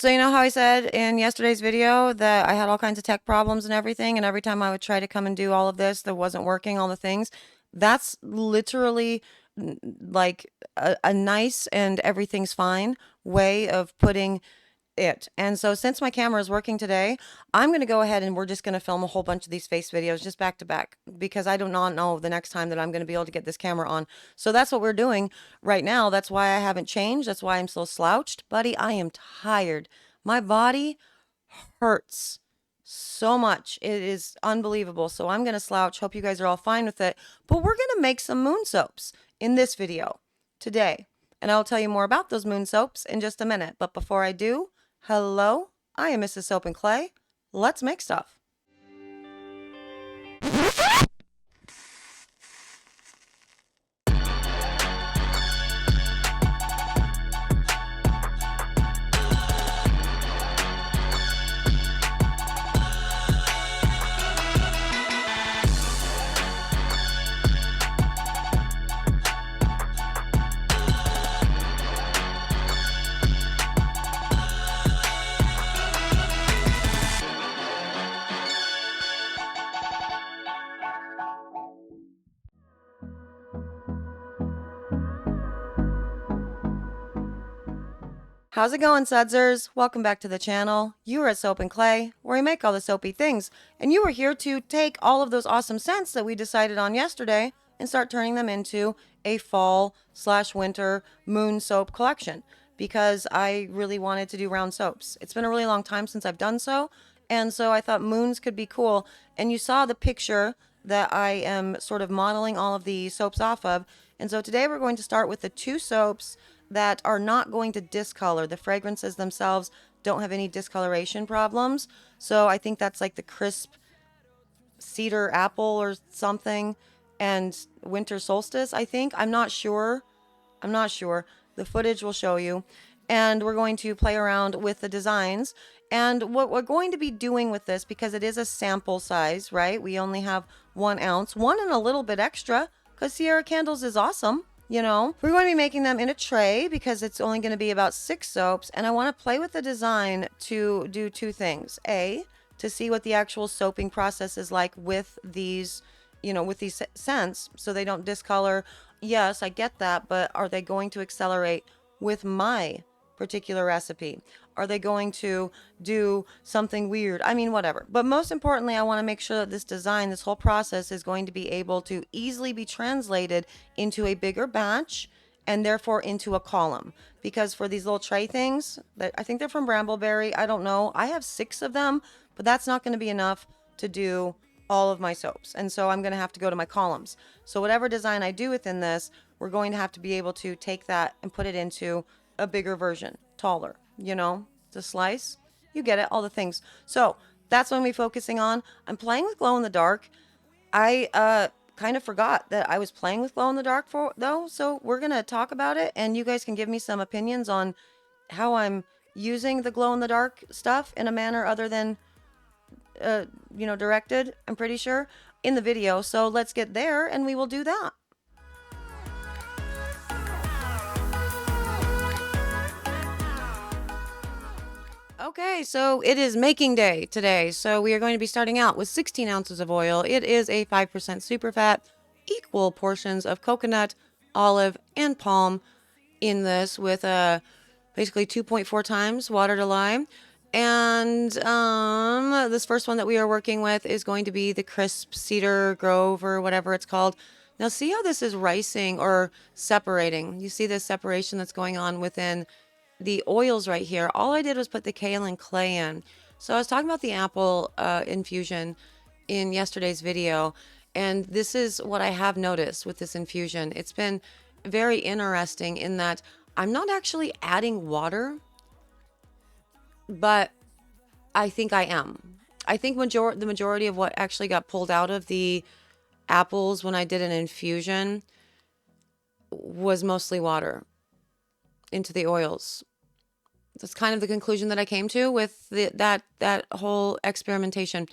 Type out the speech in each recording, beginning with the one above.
So you know how I said in yesterday's video that I had all kinds of tech problems and everything, and every time I would try to come and do all of this that wasn't working, all the things, that's literally like a nice and everything's fine way of putting it. And so since my camera is working today, I'm going to go ahead and we're just going to film a whole bunch of these face videos just back to back because I do not know the next time that I'm going to be able to get this camera on. So that's what we're doing right now. That's why I haven't changed. That's why I'm so slouched. Buddy, I am tired. My body hurts so much. It is unbelievable. So I'm going to slouch. Hope you guys are all fine with it. But we're going to make some moon soaps in this video today. And I'll tell you more about those moon soaps in just a minute. But before I do, hello, I am Mrs. Soap and Clay. Let's make stuff. How's it going, sudsers? Welcome back to the channel. You are at Soap and Clay, where we make all the soapy things, and you are here to take all of those awesome scents that we decided on yesterday and start turning them into a fall/winter moon soap collection because I really wanted to do round soaps. It's been a really long time since I've done so, and so I thought moons could be cool. And you saw the picture that I am sort of modeling all of the soaps off of. And so today we're going to start with the two soaps that are not going to discolor. The fragrances themselves don't have any discoloration problems. So I think that's like the crisp cedar apple or something and winter solstice, I think. I'm not sure. The footage will show you. And we're going to play around with the designs. And what we're going to be doing with this, because it is a sample size, right? We only have 1 ounce, one and a little bit extra, because Cierra Candles is awesome. You know, we're going to be making them in a tray because it's only going to be about 6 soaps. And I want to play with the design to do 2 things. A, to see what the actual soaping process is like with these, with these scents so they don't discolor. Yes, I get that, but are they going to accelerate with my particular recipe? Are they going to do something weird? I mean, whatever. But most importantly, I want to make sure that this design, this whole process is going to be able to easily be translated into a bigger batch and therefore into a column. Because for these little tray things, that I think they're from Brambleberry, I don't know. I have 6 of them, but that's not going to be enough to do all of my soaps. And so I'm going to have to go to my columns. So whatever design I do within this, we're going to have to be able to take that and put it into a bigger version, taller, the slice, you get it, all the things. So that's what I'm going to be focusing on. I'm playing with glow in the dark. I kind of forgot that I was playing with glow in the dark though. So we're going to talk about it and you guys can give me some opinions on how I'm using the glow in the dark stuff in a manner other than, directed, I'm pretty sure, in the video. So let's get there and we will do that. Okay, so it is making day today. So we are going to be starting out with 16 ounces of oil. It is a 5% superfat, equal portions of coconut, olive, and palm in this with basically 2.4 times water to lime. And this first one that we are working with is going to be the crisp cedar grove or whatever it's called. Now see how this is ricing or separating. You see this separation that's going on within the oils right here. All I did was put the kaolin clay in. So I was talking about the apple infusion in yesterday's video, and this is what I have noticed with this infusion. It's been very interesting in that I'm not actually adding water, but I think I am. I think the majority of what actually got pulled out of the apples when I did an infusion was mostly water into the oils. That's kind of the conclusion that I came to with that whole experimentation.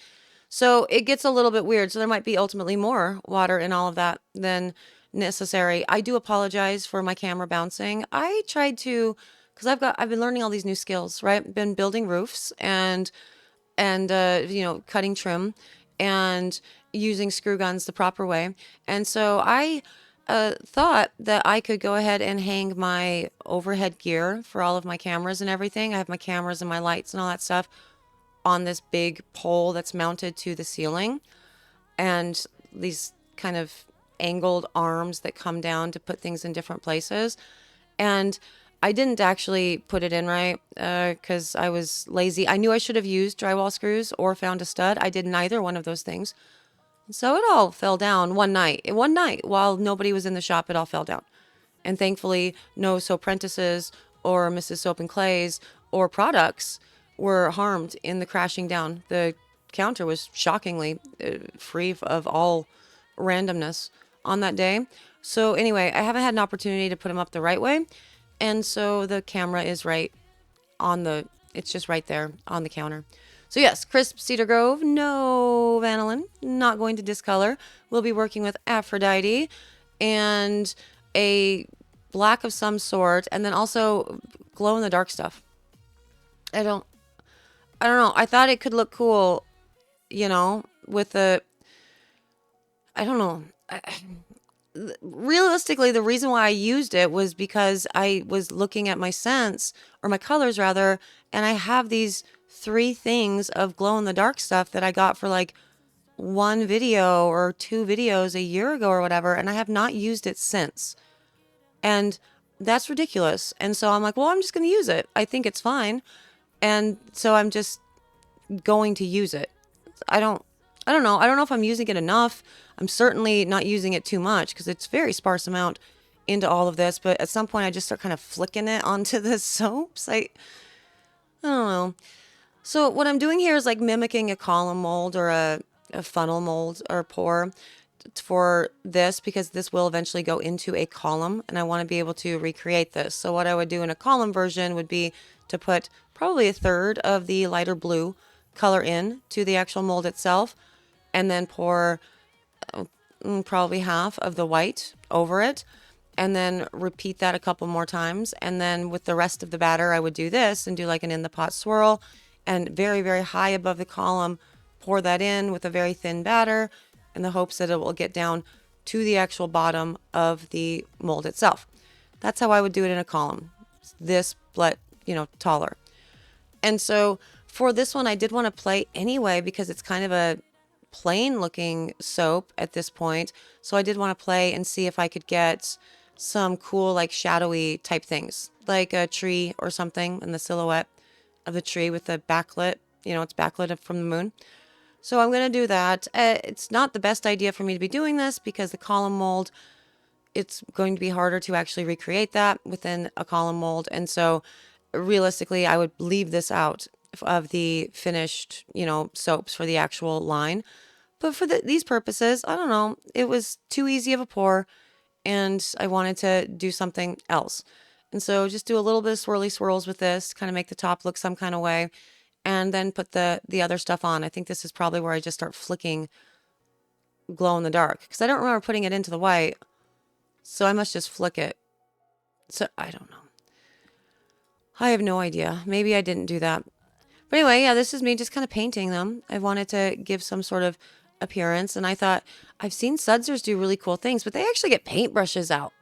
So it gets a little bit weird. So there might be ultimately more water in all of that than necessary. I do apologize for my camera bouncing. I tried to because I've been learning all these new skills, right? Been building roofs and cutting trim and using screw guns the proper way. And so I thought that I could go ahead and hang my overhead gear for all of my cameras and everything. I have my cameras and my lights and all that stuff on this big pole that's mounted to the ceiling, and these kind of angled arms that come down to put things in different places. And I didn't actually put it in right because I was lazy. I knew I should have used drywall screws or found a stud. I did neither one of those things. So it all fell down one night. One night while nobody was in the shop, it all fell down. And thankfully, no soap apprentices or Mrs. Soap and Clays or products were harmed in the crashing down. The counter was shockingly free of all randomness on that day. So anyway, I haven't had an opportunity to put them up the right way. And so the camera is it's just right there on the counter. So yes, crisp Cedar Grove, no vanillin, not going to discolor. We'll be working with Aphrodite and a black of some sort, and then also glow in the dark stuff. I don't know. I thought it could look cool, with I don't know. Realistically, the reason why I used it was because I was looking at my scents, or my colors rather, and I have these 3 things of glow in the dark stuff that I got for like 1 video or 2 videos a year ago or whatever, and I have not used it since. And that's ridiculous. And so I'm like, well, I'm just going to use it. I think it's fine. And so I'm just going to use it. I don't know. I don't know if I'm using it enough. I'm certainly not using it too much because it's very sparse amount into all of this. But at some point I just start kind of flicking it onto the soaps. I don't know. So what I'm doing here is like mimicking a column mold or a funnel mold or pour for this, because this will eventually go into a column and I want to be able to recreate this. So what I would do in a column version would be to put probably a third of the lighter blue color in to the actual mold itself, and then pour probably half of the white over it, and then repeat that a couple more times. And then with the rest of the batter, I would do this and do like an in the pot swirl, and very, very high above the column, pour that in with a very thin batter in the hopes that it will get down to the actual bottom of the mold itself. That's how I would do it in a column. This, but, taller. And so for this one, I did want to play anyway because it's kind of a plain looking soap at this point. So I did want to play and see if I could get some cool, like shadowy type things, like a tree or something in the silhouette of the tree with the backlit, it's backlit from the moon. So I'm going to do that. It's not the best idea for me to be doing this because the column mold, it's going to be harder to actually recreate that within a column mold. And so realistically, I would leave this out of the finished, soaps for the actual line. But for these purposes, I don't know, it was too easy of a pour and I wanted to do something else. And so just do a little bit of swirly swirls with this, kind of make the top look some kind of way, and then put the other stuff on. I think this is probably where I just start flicking glow in the dark because I don't remember putting it into the white. So I must just flick it. So I don't know. I have no idea. Maybe I didn't do that. But anyway, yeah, this is me just kind of painting them. I wanted to give some sort of appearance, and I thought, I've seen sudsers do really cool things, but they actually get paintbrushes out,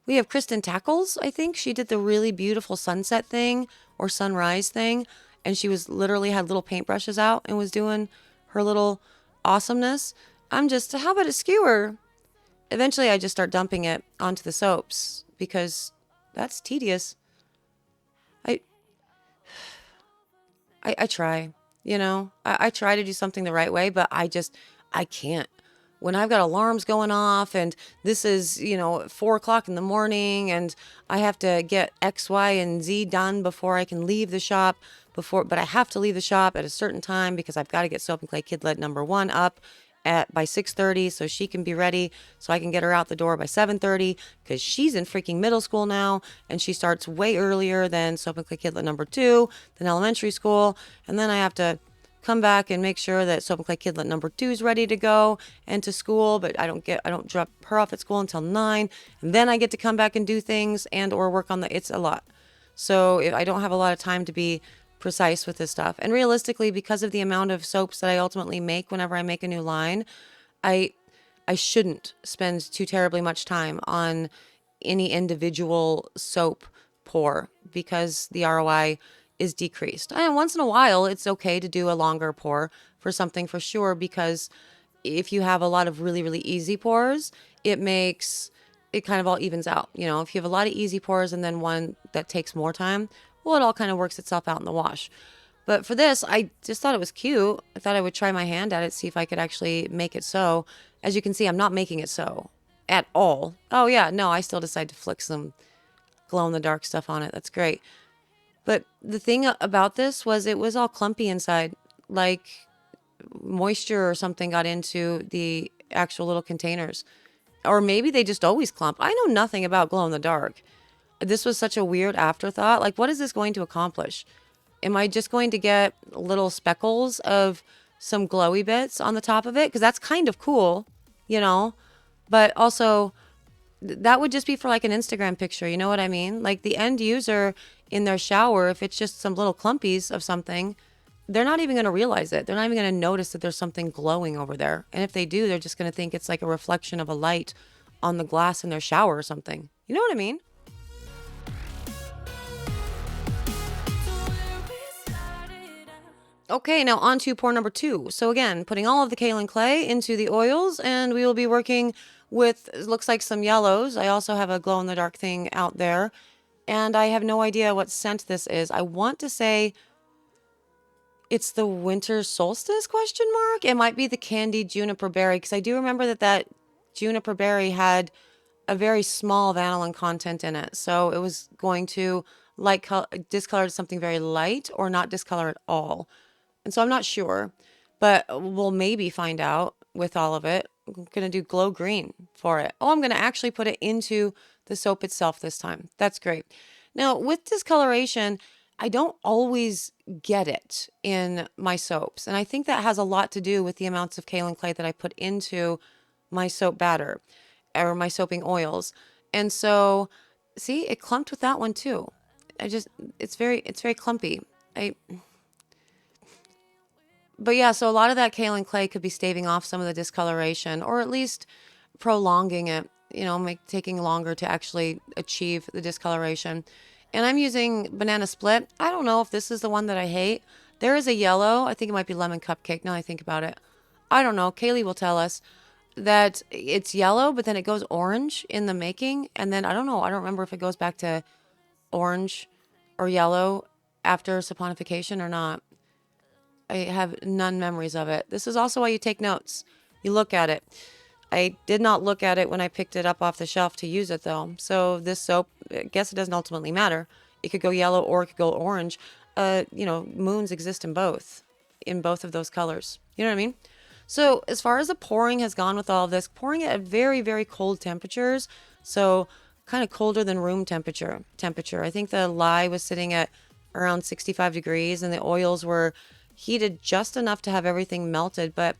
We have Kristen Tackles, I think. She did the really beautiful sunset thing or sunrise thing, and she was literally had little paintbrushes out and was doing her little awesomeness. I'm just, how about a skewer? Eventually, I just start dumping it onto the soaps because that's tedious. I try, I try to do something the right way, but I can't. When I've got alarms going off and this is, 4:00 in the morning and I have to get X, Y, and Z done before I can leave the shop but I have to leave the shop at a certain time because I've got to get Soap and Clay Kidlet number 1 up by 6:30 so she can be ready so I can get her out the door by 7:30 because she's in freaking middle school now and she starts way earlier than Soap and Clay Kidlet number 2 than elementary school. And then I have to come back and make sure that Soap and Clay Kidlet number 2 is ready to go and to school, but I don't drop her off at school until 9, and then I get to come back and do things and or work on it's a lot. So I don't have a lot of time to be precise with this stuff. And realistically, because of the amount of soaps that I ultimately make whenever I make a new line, I I shouldn't spend too terribly much time on any individual soap pour because the ROI is decreased. And once in a while, it's okay to do a longer pour for something for sure, because if you have a lot of really, really easy pours, it kind of all evens out. You know, if you have a lot of easy pours and then one that takes more time, well, it all kind of works itself out in the wash. But for this, I just thought it was cute. I thought I would try my hand at it, see if I could actually make it so. As you can see, I'm not making it so at all. Oh yeah, no, I still decide to flick some glow in the dark stuff on it. That's great. But the thing about this was it was all clumpy inside, like moisture or something got into the actual little containers. Or maybe they just always clump. I know nothing about glow in the dark. This was such a weird afterthought. Like, what is this going to accomplish? Am I just going to get little speckles of some glowy bits on the top of it? Because that's kind of cool, you know? But also, that would just be for like an Instagram picture. You know what I mean? Like the end user in their shower, if it's just some little clumpies of something, they're not even going to realize it. They're not even going to notice that there's something glowing over there. And if they do, they're just going to think it's like a reflection of a light on the glass in their shower or something. You know what I mean? Okay, now on to pour number 2. So again, putting all of the kaolin clay into the oils, and we will be working with, it looks like some yellows. I also have a glow in the dark thing out there, and I have no idea what scent this is. I want to say it's the winter solstice question mark. It might be the candied juniper berry, because I do remember that juniper berry had a very small vanillin content in it. So it was going to discolor to something very light or not discolor at all. And so I'm not sure, but we'll maybe find out with all of it. I'm going to do glow green for it. Oh, I'm going to actually put it into the soap itself this time. That's great. Now, with discoloration, I don't always get it in my soaps. And I think that has a lot to do with the amounts of kaolin clay that I put into my soap batter or my soaping oils. And so, see, it clumped with that one too. It's very clumpy. But yeah, so a lot of that kaolin clay could be staving off some of the discoloration, or at least prolonging it, you know, taking longer to actually achieve the discoloration. And I'm using Banana Split. I don't know if this is the one that I hate. There is a yellow. I think it might be Lemon Cupcake now I think about it. I don't know. Kaylee will tell us that it's yellow, but then it goes orange in the making. And then I don't know. I don't remember if it goes back to orange or yellow after saponification or not. I have none memories of it. This is also why you take notes. You look at it. I did not look at it when I picked it up off the shelf to use it though. So this soap, I guess it doesn't ultimately matter. It could go yellow or it could go orange. You know, moons exist in both of those colors. You know what I mean? So as far as the pouring has gone with all of this, pouring it at very, very cold temperatures. So kind of colder than room temperature. I think the lye was sitting at around 65 degrees and the oils were heated just enough to have everything melted. But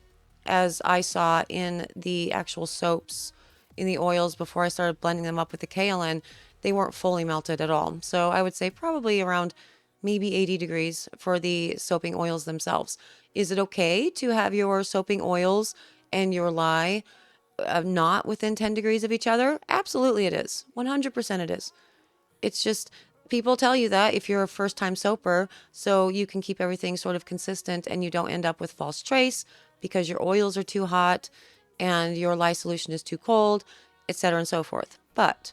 as I saw in the actual soaps, in the oils before I started blending them up with the kaolin, they weren't fully melted at all. So I would say probably around maybe 80 degrees for the soaping oils themselves. Is it okay to have your soaping oils and your lye not within 10 degrees of each other? Absolutely it is. 100% it is. It's just people tell you that if you're a first time soaper, so you can keep everything sort of consistent and you don't end up with false trace because your oils are too hot and your lye solution is too cold, etc. and so forth. But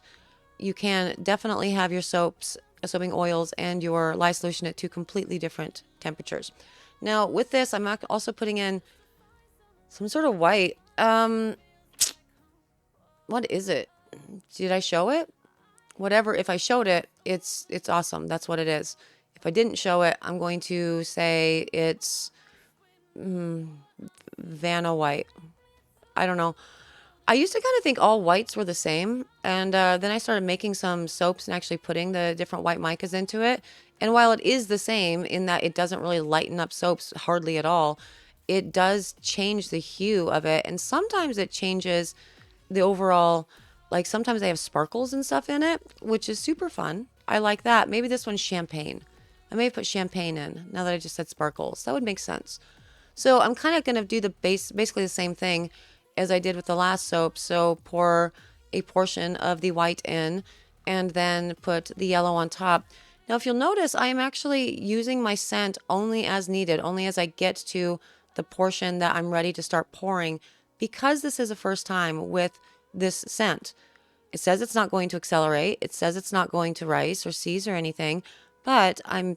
you can definitely have your soaping oils and your lye solution at two completely different temperatures. Now with this, I'm also putting in some sort of white. What is it? Did I show it? Whatever, if I showed it, it's awesome. That's what it is. If I didn't show it, I'm going to say it's Vanna white. I don't know. I used to kind of think all whites were the same. And then I started making some soaps and actually putting the different white micas into it. And while it is the same in that it doesn't really lighten up soaps hardly at all, it does change the hue of it. And sometimes it changes the overall like sometimes they have sparkles and stuff in it, which is super fun. I like that. Maybe this one's champagne. I may have put champagne in now that I just said sparkles. That would make sense. So I'm kind of going to do basically the same thing as I did with the last soap. So pour a portion of the white in and then put the yellow on top. Now, if you'll notice, I am actually using my scent only as needed, only as I get to the portion that I'm ready to start pouring, because this is the first time with this scent. It says it's not going to accelerate. It says it's not going to rice or seize or anything, but I'm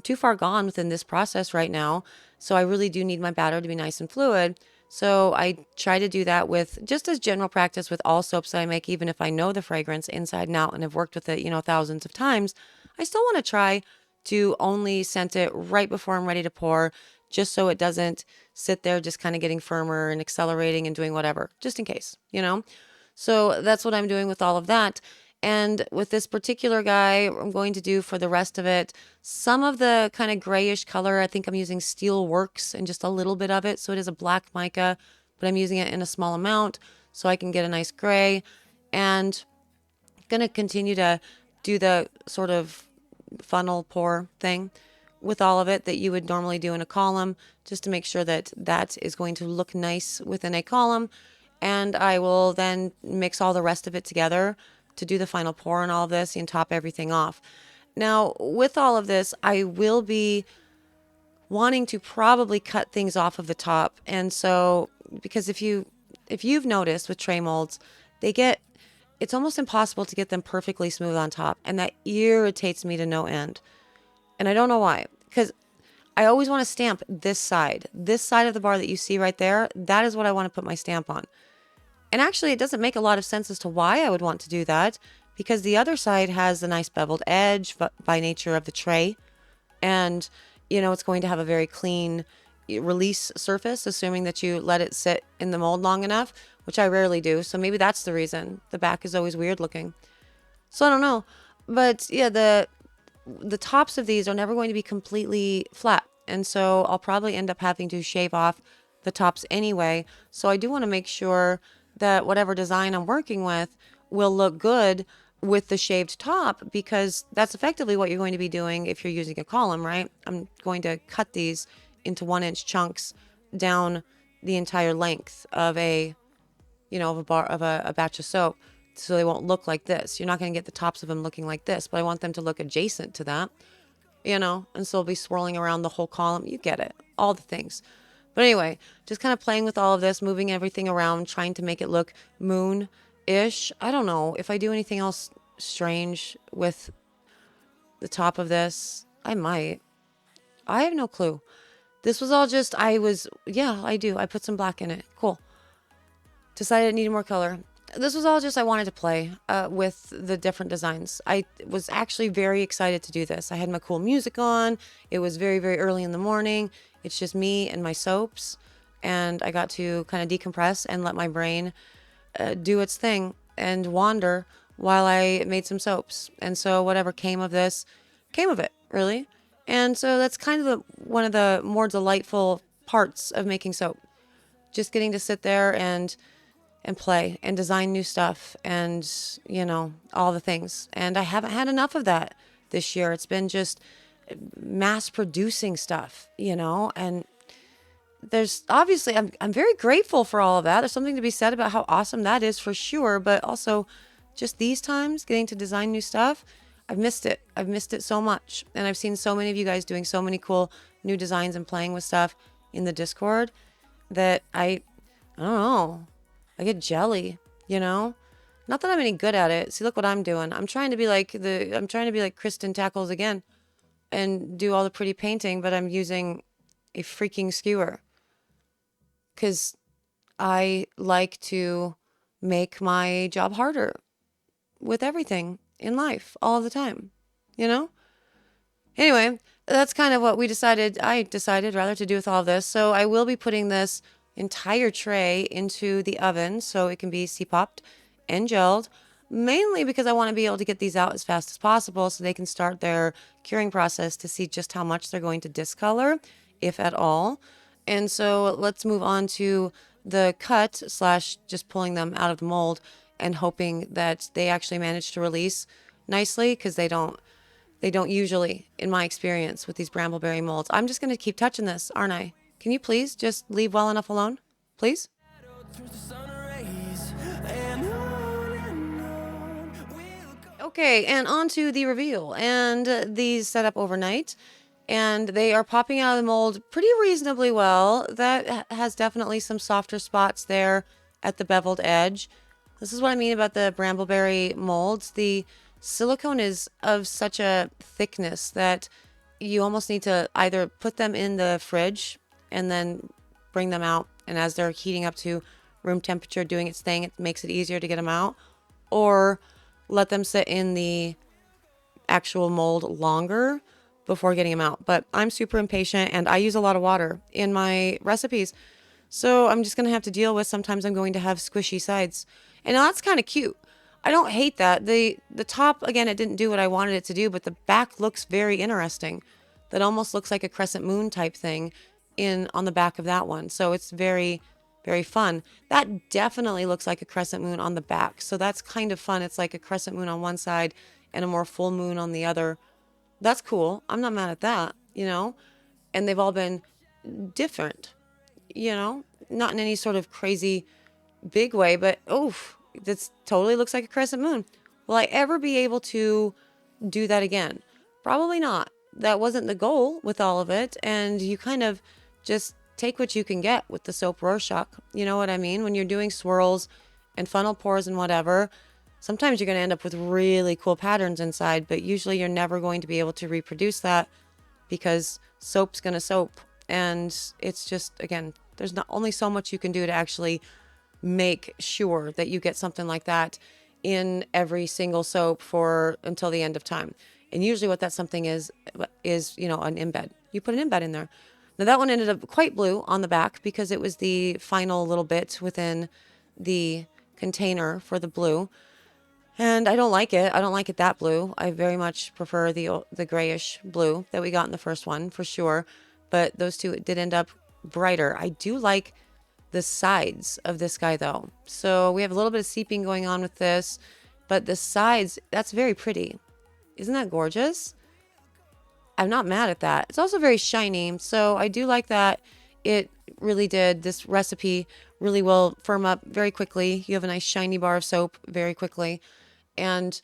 too far gone within this process right now. So I really do need my batter to be nice and fluid. So I try to do that with just as general practice with all soaps that I make, even if I know the fragrance inside and out and have worked with it, thousands of times. I still want to try to only scent it right before I'm ready to pour, just so it doesn't sit there just kind of getting firmer and accelerating and doing whatever, just in case. So that's what I'm doing with all of that. And with this particular guy, I'm going to do for the rest of it some of the kind of grayish color. I think I'm using Steel Works and just a little bit of it. So it is a black mica, but I'm using it in a small amount so I can get a nice gray. And I'm going to continue to do the sort of funnel pour thing with all of it that you would normally do in a column, just to make sure that that is going to look nice within a column. And I will then mix all the rest of it together to do the final pour on all of this and top everything off. Now, with all of this, I will be wanting to probably cut things off of the top. And so, because if you've noticed with tray molds, it's almost impossible to get them perfectly smooth on top, and that irritates me to no end. And I don't know why, because I always want to stamp this side of the bar that you see right there. That is what I want to put my stamp on. And actually, it doesn't make a lot of sense as to why I would want to do that, because the other side has a nice beveled edge by nature of the tray. And, it's going to have a very clean release surface, assuming that you let it sit in the mold long enough, which I rarely do. So maybe that's the reason. The back is always weird looking. So I don't know. But yeah, the tops of these are never going to be completely flat. And so I'll probably end up having to shave off the tops anyway. So I do want to make sure that whatever design I'm working with will look good with the shaved top, because that's effectively what you're going to be doing if you're using a column, right? I'm going to cut these into 1-inch chunks down the entire length of a batch of soap, so they won't look like this. You're not going to get the tops of them looking like this, but I want them to look adjacent to that, and so I'll be swirling around the whole column. You get it, all the things. But anyway, just kind of playing with all of this, moving everything around, trying to make it look moon-ish. I don't know if I do anything else strange with the top of this. I might. I have no clue. This was all just, I do. I put some black in it. Cool. Decided it needed more color. This was all just, I wanted to play with the different designs. I was actually very excited to do this. I had my cool music on. It was very, very early in the morning. It's just me and my soaps. And I got to kind of decompress and let my brain do its thing and wander while I made some soaps. And so whatever came of this, came of it, really. And so that's kind of one of the more delightful parts of making soap. Just getting to sit there and play and design new stuff and, all the things. And I haven't had enough of that this year. It's been just mass producing stuff, and there's obviously, I'm very grateful for all of that. There's something to be said about how awesome that is for sure. But also just these times getting to design new stuff, I've missed it. I've missed it so much. And I've seen so many of you guys doing so many cool new designs and playing with stuff in the Discord that I don't know. I get jelly, Not that I'm any good at it. See, look what I'm doing. I'm trying to be like Kristen Tackles again and do all the pretty painting, but I'm using a freaking skewer because I like to make my job harder with everything in life all the time, Anyway, that's kind of what I decided rather to do with all of this. So I will be putting this entire tray into the oven so it can be C-popped and gelled, mainly because I want to be able to get these out as fast as possible so they can start their curing process to see just how much they're going to discolor, if at all. And so let's move on to the cut / just pulling them out of the mold. and hoping that they actually manage to release nicely, because they don't usually, in my experience with these brambleberry molds. I'm just going to keep touching this, aren't I? Can you please just leave well enough alone? Please? Okay, and on to the reveal. And these set up overnight, and they are popping out of the mold pretty reasonably well. That has definitely some softer spots there at the beveled edge. This is what I mean about the brambleberry molds. The silicone is of such a thickness that you almost need to either put them in the fridge and then bring them out, and as they're heating up to room temperature, doing its thing, it makes it easier to get them out, or let them sit in the actual mold longer before getting them out. But I'm super impatient, and I use a lot of water in my recipes, so I'm just going to have to deal with, sometimes I'm going to have squishy sides. And that's kind of cute. I don't hate that. The top, again, it didn't do what I wanted it to do, but the back looks very interesting. That almost looks like a crescent moon type thing on the back of that one. So it's very, very fun. That definitely looks like a crescent moon on the back. So that's kind of fun. It's like a crescent moon on one side and a more full moon on the other. That's cool. I'm not mad at that, And they've all been different, not in any sort of crazy big way, but this totally looks like a crescent moon. Will I ever be able to do that again? Probably not. That wasn't the goal with all of it, and you kind of just take what you can get with the soap Rorschach. You know what I mean? When you're doing swirls and funnel pours and whatever, sometimes you're going to end up with really cool patterns inside, but usually you're never going to be able to reproduce that, because soap's going to soap. And it's just, again, there's not only so much you can do to actually make sure that you get something like that in every single soap for until the end of time. And usually what that something is an embed. You put an embed in there. Now that one ended up quite blue on the back because it was the final little bit within the container for the blue. And I don't like it. I don't like it that blue. I very much prefer the grayish blue that we got in the first one for sure. But those two did end up brighter. I do like the sides of this guy though. So we have a little bit of seeping going on with this, but the sides, that's very pretty. Isn't that gorgeous? I'm not mad at that. It's also very shiny. So I do like that. It really did. This recipe really will firm up very quickly. You have a nice shiny bar of soap very quickly. And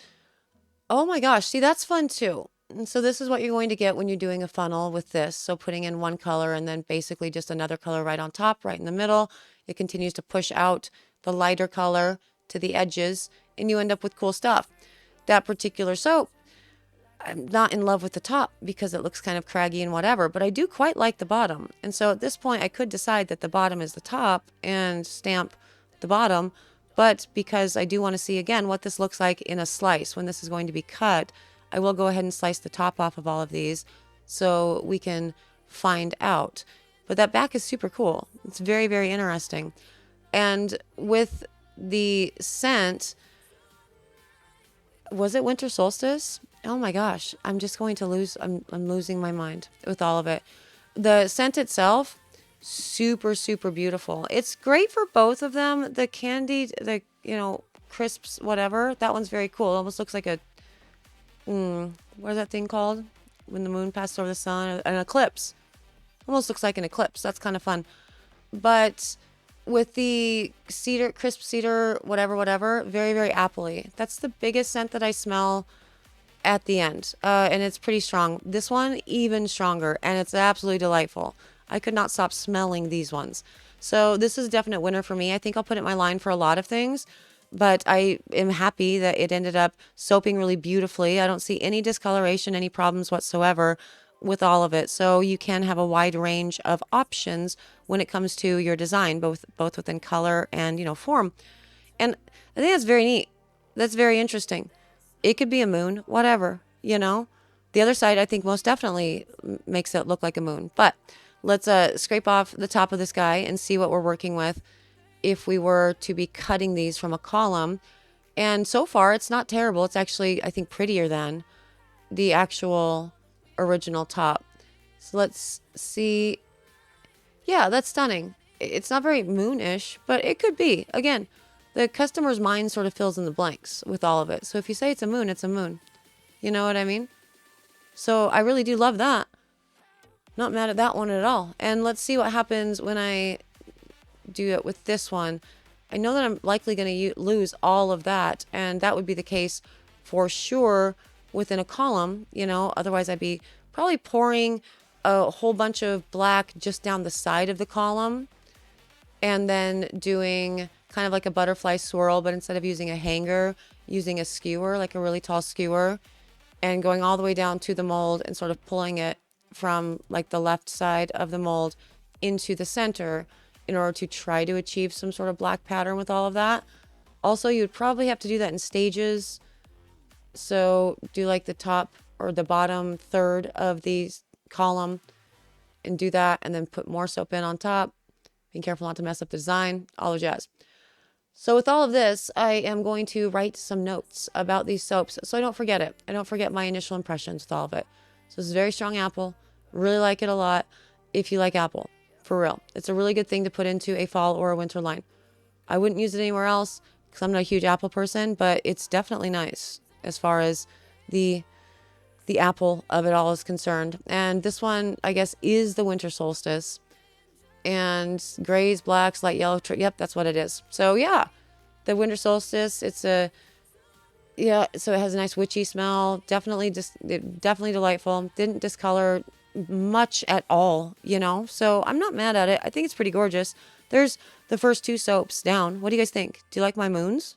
oh my gosh, see, that's fun too. And so this is what you're going to get when you're doing a funnel with this. So putting in one color and then basically just another color right on top, right in the middle. It continues to push out the lighter color to the edges and you end up with cool stuff. That particular soap, I'm not in love with the top because it looks kind of craggy and whatever, but I do quite like the bottom. And so at this point I could decide that the bottom is the top and stamp the bottom, but because I do want to see again what this looks like in a slice when this is going to be cut, I will go ahead and slice the top off of all of these so we can find out. But that back is super cool. It's very, very interesting. And with the scent, was it winter solstice? Oh my gosh, I'm just going to I'm losing my mind with all of it. The scent itself, super, super beautiful. It's great for both of them. The candied, crisps, whatever, that one's very cool. It almost looks like what is that thing called? When the moon passes over the sun, an eclipse. Almost looks like an eclipse. That's kind of fun. But with the cedar, crisp cedar, whatever, very, very appley. That's the biggest scent that I smell at the end. And it's pretty strong. This one, even stronger. And it's absolutely delightful. I could not stop smelling these ones. So this is a definite winner for me. I think I'll put it in my line for a lot of things. But I am happy that it ended up soaping really beautifully. I don't see any discoloration, any problems whatsoever with all of it. So you can have a wide range of options when it comes to your design, both within color and, form. And I think that's very neat. That's very interesting. It could be a moon, whatever, The other side, I think, most definitely makes it look like a moon. But let's scrape off the top of this guy and see what we're working with if we were to be cutting these from a column. And so far, it's not terrible. It's actually, I think, prettier than the actual original top. So let's see. Yeah, that's stunning. It's not very moonish, but it could be. Again, the customer's mind sort of fills in the blanks with all of it. So if you say it's a moon, it's a moon. You know what I mean? So I really do love that. Not mad at that one at all. And let's see what happens when I do it with this one. I know that I'm likely going to lose all of that, and that would be the case for sure within a column, you know. Otherwise I'd be probably pouring a whole bunch of black just down the side of the column, and then doing kind of like a butterfly swirl, but instead of using a hanger, using a skewer, like a really tall skewer, and going all the way down to the mold and sort of pulling it from like the left side of the mold into the center in order to try to achieve some sort of black pattern with all of that. Also, you would probably have to do that in stages. So do like the top or the bottom third of the column and do that, and then put more soap in on top. Being careful not to mess up the design, all the jazz. So with all of this, I am going to write some notes about these soaps so I don't forget it. I don't forget my initial impressions with all of it. So this is very strong apple. Really like it a lot if you like apple. For real. It's a really good thing to put into a fall or a winter line. I wouldn't use it anywhere else because I'm not a huge apple person, but it's definitely nice as far as the apple of it all is concerned. And this one, I guess, is the winter solstice. And grays, blacks, light yellow. Yep, that's what it is. So yeah, the winter solstice. So it has a nice witchy smell. Definitely delightful. Didn't discolor much at all, you know. So I'm not mad at it. I think it's pretty gorgeous. There's the first two soaps down. What do you guys think? Do you like my moons?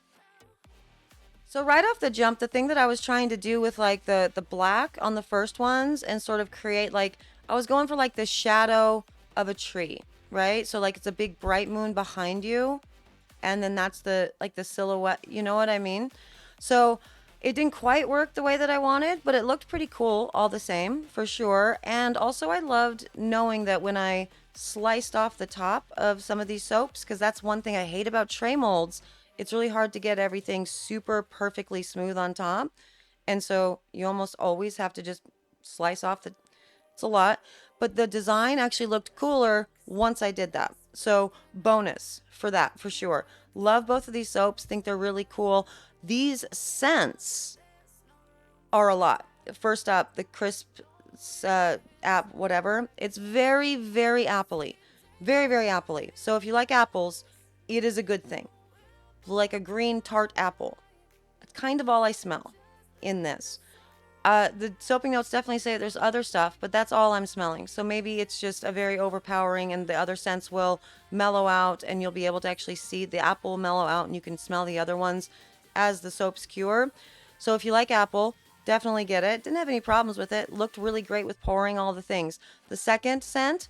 So right off the jump, the thing that I was trying to do with like the black on the first ones and sort of create like, I was going for like the shadow of a tree, right? So like it's a big bright moon behind you, and then that's the like the silhouette, you know what I mean? So it didn't quite work the way that I wanted, but it looked pretty cool all the same, for sure. And also I loved knowing that when I sliced off the top of some of these soaps, because that's one thing I hate about tray molds, it's really hard to get everything super perfectly smooth on top. And so you almost always have to just slice off it's a lot. But the design actually looked cooler once I did that. So bonus for that, for sure. Love both of these soaps. Think they're really cool. These scents are a lot. First up, the crisp app, whatever. It's very, very appley. Very, very appley. So if you like apples, it is a good thing. Like a green tart apple. That's kind of all I smell in this. The soaping notes definitely say there's other stuff, but that's all I'm smelling. So maybe it's just a very overpowering, and the other scents will mellow out, and you'll be able to actually see the apple mellow out, and you can smell the other ones as the soaps cure. So if you like apple, definitely get it. Didn't have any problems with it. Looked really great with pouring, all the things. The second scent,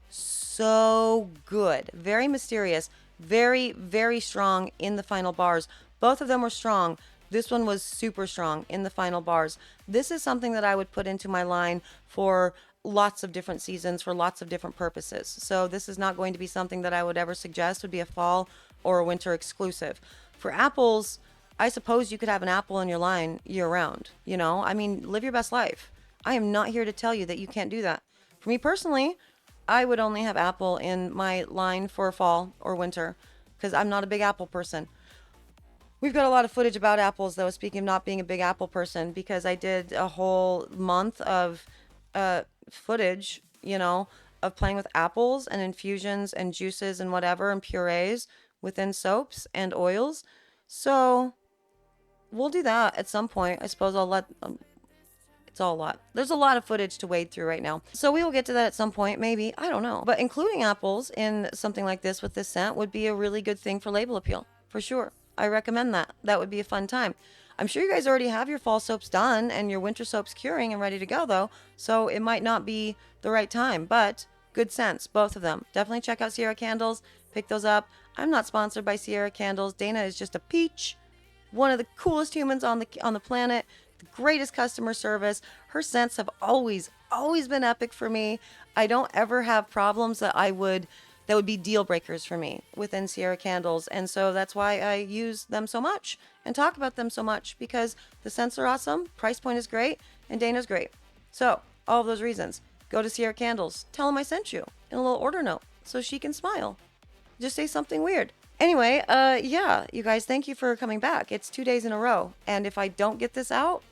so good. Very mysterious. Very, very strong in the final bars. Both of them were strong. This one was super strong in the final bars. This is something that I would put into my line for lots of different seasons, for lots of different purposes. So this is not going to be something that I would ever suggest would be a fall or a winter exclusive. For apples, I suppose you could have an apple in your line year round. You know, I mean, live your best life. I am not here to tell you that you can't do that. For me personally, I would only have apple in my line for fall or winter because I'm not a big apple person. We've got a lot of footage about apples, though, speaking of not being a big apple person, because I did a whole month of footage, you know, of playing with apples and infusions and juices and whatever and purees within soaps and oils. So we'll do that at some point. I suppose I'll let... it's all a lot. There's a lot of footage to wade through right now. So we will get to that at some point, maybe. I don't know. But including apples in something like this with this scent would be a really good thing for label appeal, for sure. I recommend that. That would be a fun time. I'm sure you guys already have your fall soaps done and your winter soaps curing and ready to go, though. So it might not be the right time, but good scents, both of them. Definitely check out Cierra Candles. Pick those up. I'm not sponsored by Cierra Candles. Dana is just a peach. One of the coolest humans on the planet. The greatest customer service. Her scents have always been epic for me. I don't ever have problems that would be deal breakers for me within Cierra Candles. And so that's why I use them so much and talk about them so much, because the scents are awesome, price point is great, and Dana's great. So all of those reasons, go to Cierra Candles, tell them I sent you in a little order note so she can smile. Just say something weird. Anyway, yeah, you guys, thank you for coming back. It's 2 days in a row. And if I don't get this out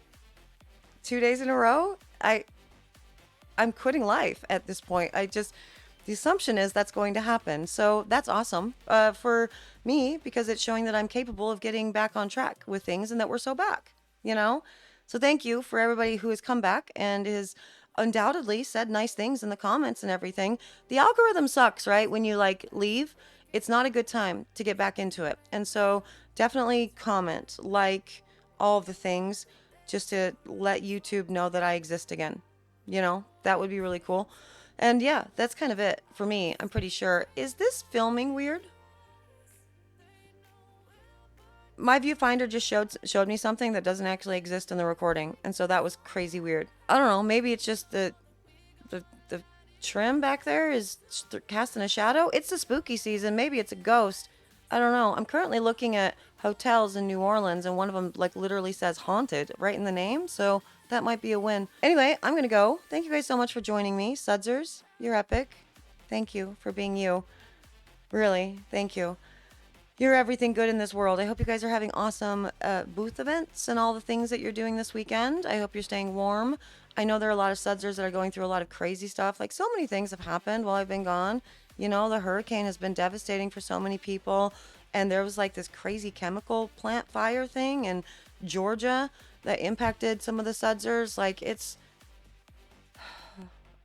2 days in a row, I'm quitting life at this point. The assumption is that's going to happen. So that's awesome for me because it's showing that I'm capable of getting back on track with things and that we're so back, you know? So thank you for everybody who has come back and has undoubtedly said nice things in the comments and everything. The algorithm sucks, right? When you like leave, it's not a good time to get back into it. And so definitely comment, like all of the things just to let YouTube know that I exist again. You know, that would be really cool. And yeah, that's kind of it for me. I'm pretty sure. Is this filming weird? My viewfinder just showed me something that doesn't actually exist in the recording, and so that was crazy weird. I don't know. Maybe it's just the trim back there is casting a shadow. It's the spooky season. Maybe it's a ghost. I don't know. I'm currently looking at hotels in New Orleans, and one of them like literally says haunted right in the name. So that might be a win. Anyway, I'm gonna go. Thank you guys so much for joining me, Sudsers. You're epic. Thank you for being you. Really, thank you. You're everything good in this world. I hope you guys are having awesome booth events and all the things that you're doing this weekend. I hope you're staying warm. I know there are a lot of Sudsers that are going through a lot of crazy stuff. Like so many things have happened while I've been gone. You know, the hurricane has been devastating for so many people. And there was like this crazy chemical plant fire thing in Georgia that impacted some of the Sudsers. Like it's,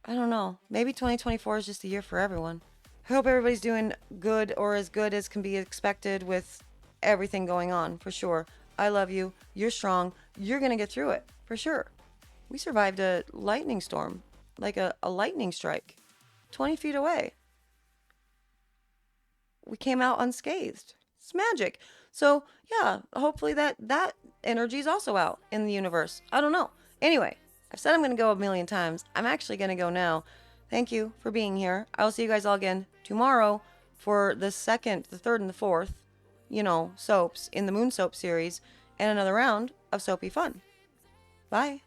I don't know. Maybe 2024 is just a year for everyone. I hope everybody's doing good or as good as can be expected with everything going on, for sure. I love you. You're strong. You're going to get through it, for sure. We survived a lightning storm, like a lightning strike, 20 feet away. We came out unscathed. It's magic. So, yeah, hopefully that energy is also out in the universe. I don't know. Anyway, I've said I'm going to go a million times. I'm actually going to go now. Thank you for being here. I will see you guys all again tomorrow for the second, the third, and the fourth, soaps in the Moon Soap series and another round of soapy fun. Bye.